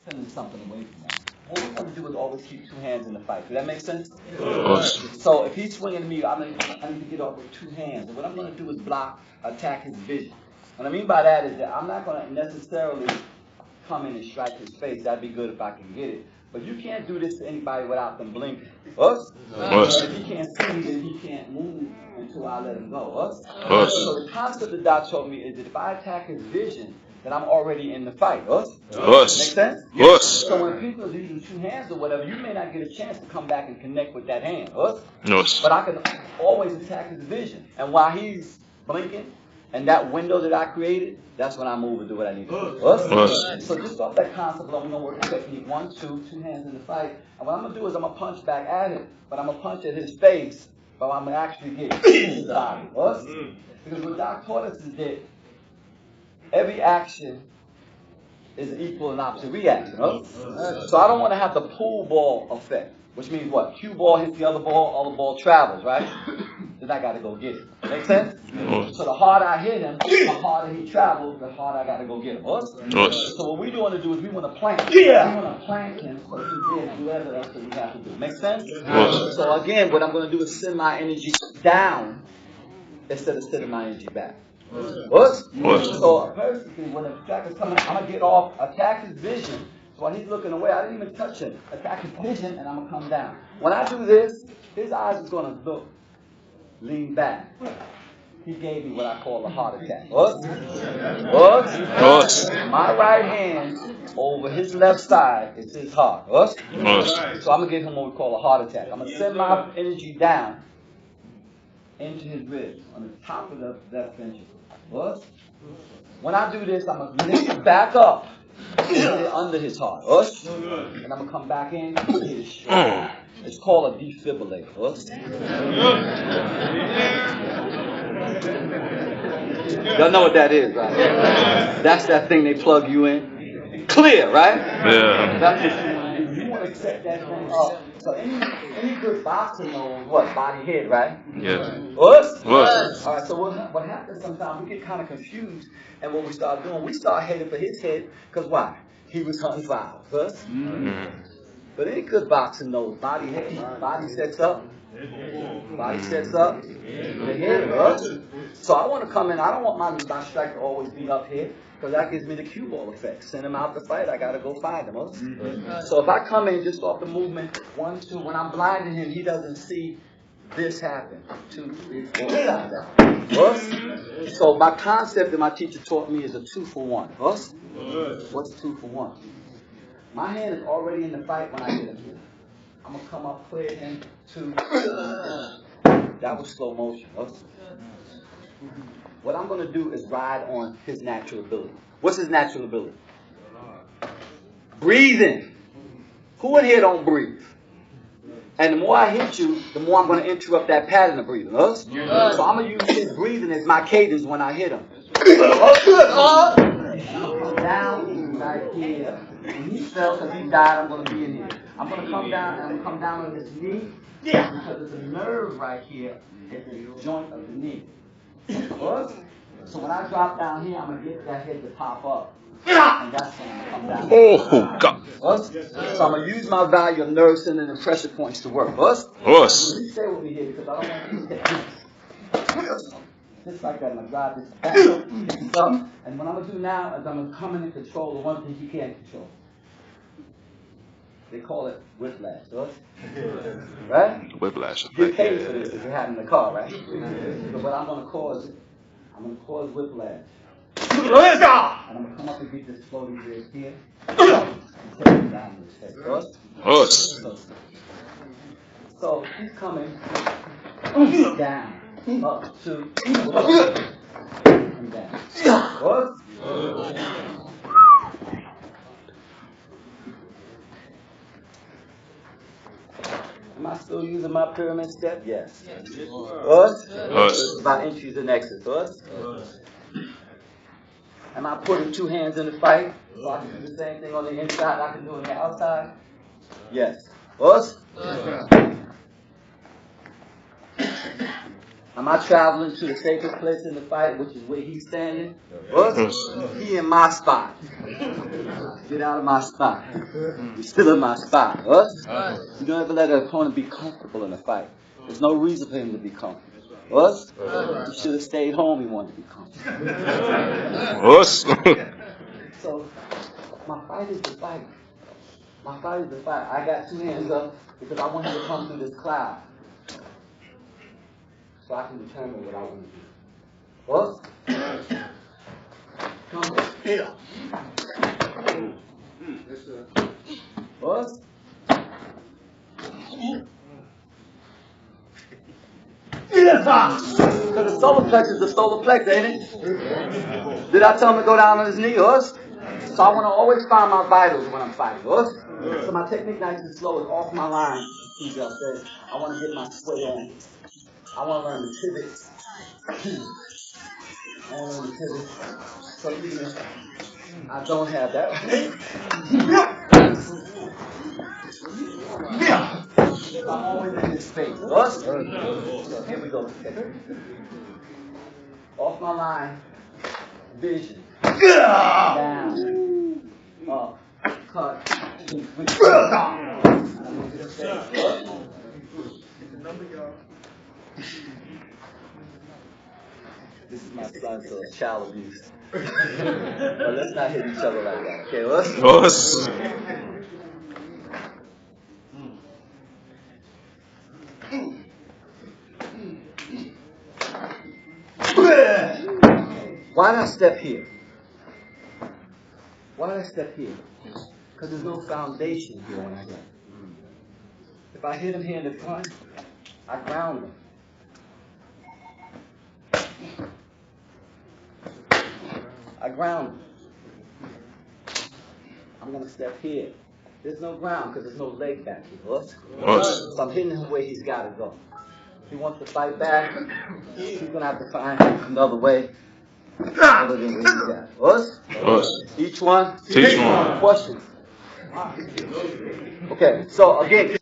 sending something away from that. What we want to do is always keep two hands in the fight. Does that make sense? Yes. So if he's swinging at me, I need to get off with two hands. And what I'm going to do is attack his vision. What I mean by that is that I'm not going to necessarily come in and strike his face. That'd be good if I can get it. But you can't do this to anybody without them blinking. Us? Yes. If he can't see me, then he can't move until I let him go. Us? Yes. So the concept that Doc told me is that if I attack his vision, then I'm already in the fight. Us? Yes. Make sense? Yes. So when people are using two hands or whatever, you may not get a chance to come back and connect with that hand. Us? Yes. But I can always attack his vision. And while he's blinking, and that window that I created, that's when I move and do what I need to do. Yes. So just off that concept, we're going to work the technique. 1, 2, two hands in the fight. And what I'm going to do is I'm going to punch back at him, but I'm going to punch at his face, but I'm going to actually get his body. Because what Doc taught us is that every action is an equal and opposite reaction. So I don't want to have the pool ball effect, which means what? Cue ball hits the other ball travels, right? Then I got to go get it. Make sense? So the harder I hit him, the harder he travels, the harder I got to go get him. Yes. So what we want to do is we want to plant. We want to plant him so he can do whatever else that we have to do. Make sense? Yes. So again, what I'm going to do is send my energy down instead of sending my energy back. Yes. So a person, when the attacker's coming, I'm going to get off, attack his vision. So while he's looking away, I didn't even touch him. Attack his vision, and I'm going to come down. When I do this, his eyes is going to look, lean back. He gave me what I call a heart attack. Yes. My right hand over his left side is his heart. Yes. So I'm going to give him what we call a heart attack. I'm going to send my energy down into his ribs, on the top of the left ventricle. When I do this, I'm going to lift it back up and hit it under his heart. And I'm going to come back in and hit his shoulder. It's called a defibrillator. Y'all know what that is, right? That's that thing they plug you in. Clear, right? Yeah. That's what you want to do. You want to set that thing up. So any good boxer knows what? Body, head, right? Yeah. What? Yes. All right, so what happens sometimes, we get kind of confused, and what we start doing, we start heading for his head, because why? He was hunting fouls. But any good boxer knows body, head, body sets up, the head. So I want to come in, I don't want my strike to always be up here, because that gives me the cue ball effect. Send him out to fight, I got to go find him. So if I come in just off the movement, 1, 2, when I'm blinding him, he doesn't see this happen. 2, 3, 4, 5. So my concept that my teacher taught me is a 2 for 1. What's 2 for 1? My hand is already in the fight when I hit him here. I'm going to come up, clear him, 2. That was slow motion. What I'm going to do is ride on his natural ability. What's his natural ability? Breathing. Who in here don't breathe? And the more I hit you, the more I'm going to interrupt that pattern of breathing. So I'm going to use his breathing as my cadence when I hit him. And I'm going to come down right here. When he fell, because he died, I'm going to be in here. I'm going to come down, and I'm going to come down on his knee. Because there's a nerve right here at the joint of the knee. So when I drop down here, I'm going to get that head to pop up. And that's when I'm going to come down. Oh, God. So I'm going to use my value of nerve center and pressure points to work. Yes. Please stay with me here because I don't want to hit just like that. I'm going to drive this back up. And what I'm going to do now is I'm going to come in and control the one thing you can't control. They call it whiplash. Right? Whiplash. Get paid for this if you're having the car, right? So what I'm going to cause, I'm going to cause whiplash. And I'm going to come up and get this floating bridge here. And take it down this head. Yes. So he's coming down, up, 2, and down. Am I still using my pyramid step? Yes. About entries and exits. Am I putting 2 hands in the fight? So I can do the same thing on the inside I can do on the outside? Yes. Am I traveling to the safest place in the fight, which is where he's standing? What? He in my spot. Get out of my spot. You're still in my spot. What? You don't ever let an opponent be comfortable in a fight. There's no reason for him to be comfortable. What? He should have stayed home. He wanted to be comfortable. Us. So, my fight is the fight. My fight is the fight. I got two hands up because I want him to come through this cloud. So I can determine what I want to do. What? Come here. What? Because the solar plex is the solar plex, ain't it? Did I tell him to go down on his knee, us? So I want to always find my vitals when I'm fighting, us? So my technique nice and slow is off my line. I want to get my sway on. I want to learn to pivot. I want to learn to pivot. So even I don't have that. I'm always in his face. Us? So here we go. Off my line. Vision. Down. Up. Cut. This is my son, so it's child abuse. But let's not hit each other like that. Okay, us? Us. Why did I step here? Why did I step here? Because there's no foundation here when I hit. If I hit him here in the front, I ground him. I ground him. I'm going to step here. There's no ground because there's no leg back here. Us? So I'm hitting him where he's got to go. If he wants to fight back, he's going to have to find another way other than where he's at. Us? Each one? Teach one. Questions? Okay, so again.